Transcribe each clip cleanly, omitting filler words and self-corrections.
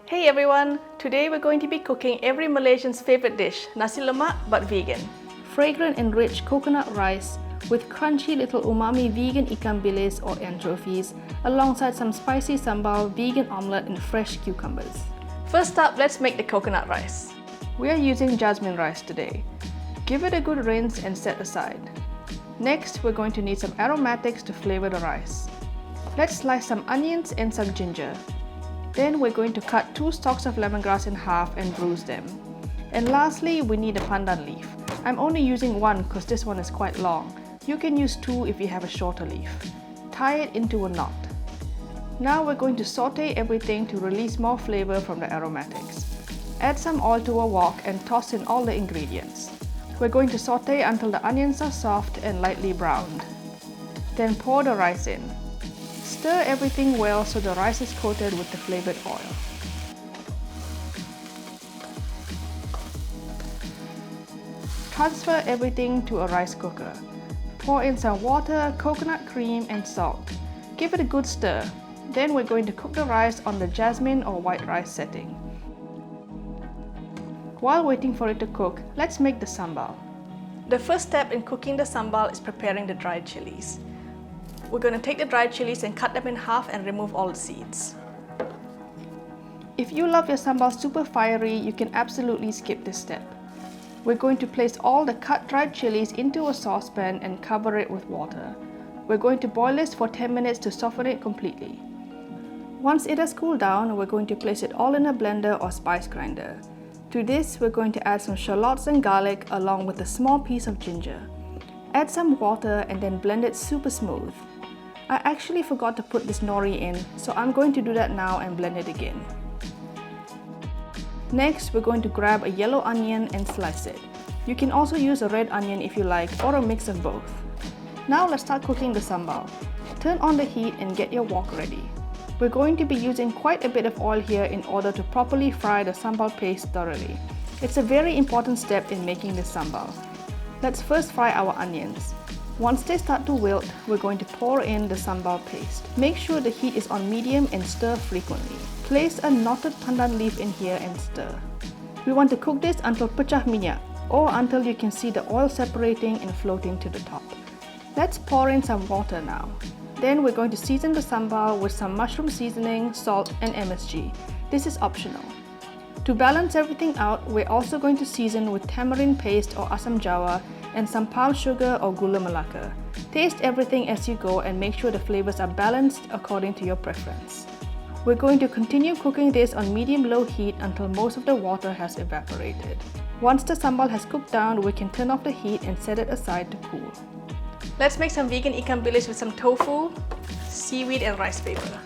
Hey everyone! Today we're going to be cooking every Malaysian's favorite dish, Nasi Lemak but vegan. Fragrant and rich coconut rice with crunchy little umami vegan Ikan Bilis or anchovies alongside some spicy sambal, vegan omelette and fresh cucumbers. First up, let's make the coconut rice. We are using jasmine rice today. Give it a good rinse and set aside. Next, we're going to need some aromatics to flavor the rice. Let's slice some onions and some ginger. Then we're going to cut 2 stalks of lemongrass in half and bruise them. And lastly, we need a pandan leaf. I'm only using one because this one is quite long. You can use 2 if you have a shorter leaf. Tie it into a knot. Now we're going to saute everything to release more flavor from the aromatics. Add some oil to a wok and toss in all the ingredients. We're going to saute until the onions are soft and lightly browned. Then pour the rice in. Stir everything well so the rice is coated with the flavored oil. Transfer everything to a rice cooker. Pour in some water, coconut cream and salt. Give it a good stir. Then we're going to cook the rice on the jasmine or white rice setting. While waiting for it to cook, let's make the sambal. The first step in cooking the sambal is preparing the dried chilies. We're going to take the dried chilies and cut them in half and remove all the seeds. If you love your sambal super fiery, you can absolutely skip this step. We're going to place all the cut dried chilies into a saucepan and cover it with water. We're going to boil this for 10 minutes to soften it completely. Once it has cooled down, we're going to place it all in a blender or spice grinder. To this, we're going to add some shallots and garlic along with a small piece of ginger. Add some water and then blend it super smooth. I actually forgot to put this nori in, so I'm going to do that now and blend it again. Next, we're going to grab a yellow onion and slice it. You can also use a red onion if you like, or a mix of both. Now let's start cooking the sambal. Turn on the heat and get your wok ready. We're going to be using quite a bit of oil here in order to properly fry the sambal paste thoroughly. It's a very important step in making this sambal. Let's first fry our onions. Once they start to wilt, we're going to pour in the sambal paste. Make sure the heat is on medium and stir frequently. Place a knotted pandan leaf in here and stir. We want to cook this until pecah minyak, or until you can see the oil separating and floating to the top. Let's pour in some water now. Then we're going to season the sambal with some mushroom seasoning, salt and MSG. This is optional. To balance everything out, we're also going to season with tamarind paste or asam jawa and some palm sugar or gula melaka. Taste everything as you go and make sure the flavors are balanced according to your preference. We're going to continue cooking this on medium-low heat until most of the water has evaporated. Once the sambal has cooked down, we can turn off the heat and set it aside to cool. Let's make some vegan Ikan Bilis with some tofu, seaweed and rice paper.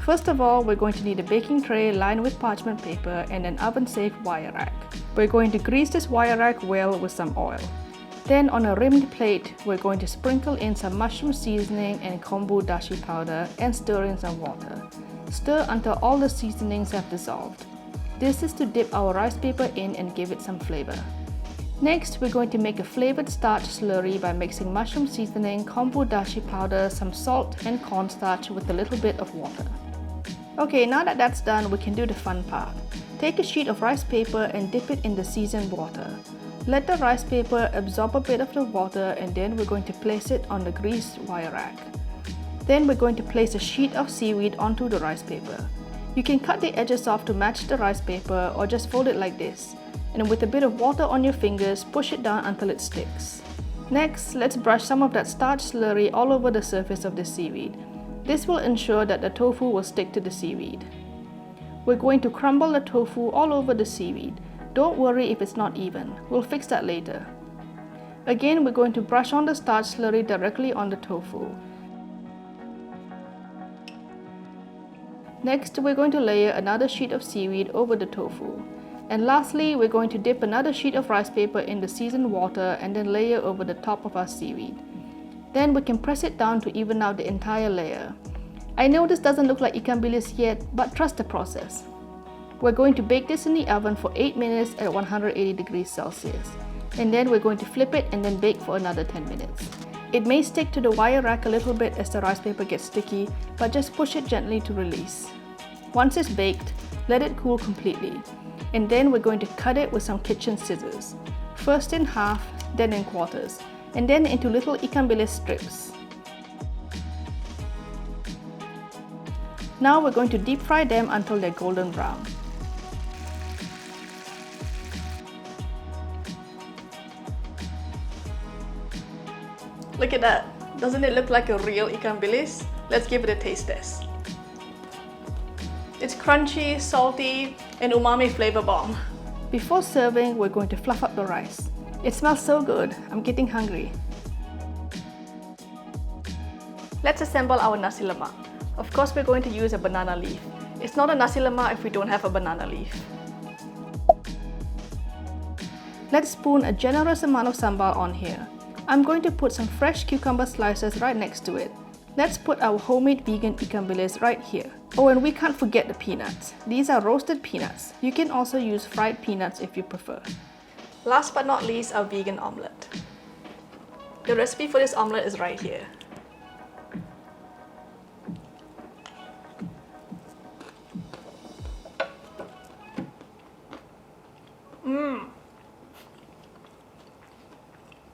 First of all, we're going to need a baking tray lined with parchment paper and an oven-safe wire rack. We're going to grease this wire rack well with some oil. Then on a rimmed plate, we're going to sprinkle in some mushroom seasoning and kombu dashi powder and stir in some water. Stir until all the seasonings have dissolved. This is to dip our rice paper in and give it some flavor. Next, we're going to make a flavored starch slurry by mixing mushroom seasoning, kombu dashi powder, some salt and cornstarch with a little bit of water. Okay, now that that's done, we can do the fun part. Take a sheet of rice paper and dip it in the seasoned water. Let the rice paper absorb a bit of the water and then we're going to place it on the greased wire rack. Then we're going to place a sheet of seaweed onto the rice paper. You can cut the edges off to match the rice paper or just fold it like this. And with a bit of water on your fingers, push it down until it sticks. Next, let's brush some of that starch slurry all over the surface of the seaweed. This will ensure that the tofu will stick to the seaweed. We're going to crumble the tofu all over the seaweed. Don't worry if it's not even, we'll fix that later. Again, we're going to brush on the starch slurry directly on the tofu. Next, we're going to layer another sheet of seaweed over the tofu. And lastly, we're going to dip another sheet of rice paper in the seasoned water and then layer over the top of our seaweed. Then we can press it down to even out the entire layer. I know this doesn't look like Ikan Bilis yet, but trust the process. We're going to bake this in the oven for 8 minutes at 180 degrees Celsius. And then we're going to flip it and then bake for another 10 minutes. It may stick to the wire rack a little bit as the rice paper gets sticky, but just push it gently to release. Once it's baked, let it cool completely. And then we're going to cut it with some kitchen scissors. First in half, then in quarters, and then into little Ikan Bilis strips. Now we're going to deep fry them until they're golden brown. Look at that. Doesn't it look like a real Ikan Bilis? Let's give it a taste test. It's crunchy, salty, and umami flavor bomb. Before serving, we're going to fluff up the rice. It smells so good, I'm getting hungry. Let's assemble our Nasi Lemak. Of course, we're going to use a banana leaf. It's not a Nasi Lemak if we don't have a banana leaf. Let's spoon a generous amount of sambal on here. I'm going to put some fresh cucumber slices right next to it. Let's put our homemade vegan Ikan Bilis right here. Oh, and we can't forget the peanuts. These are roasted peanuts. You can also use fried peanuts if you prefer. Last but not least, our vegan omelette. The recipe for this omelette is right here.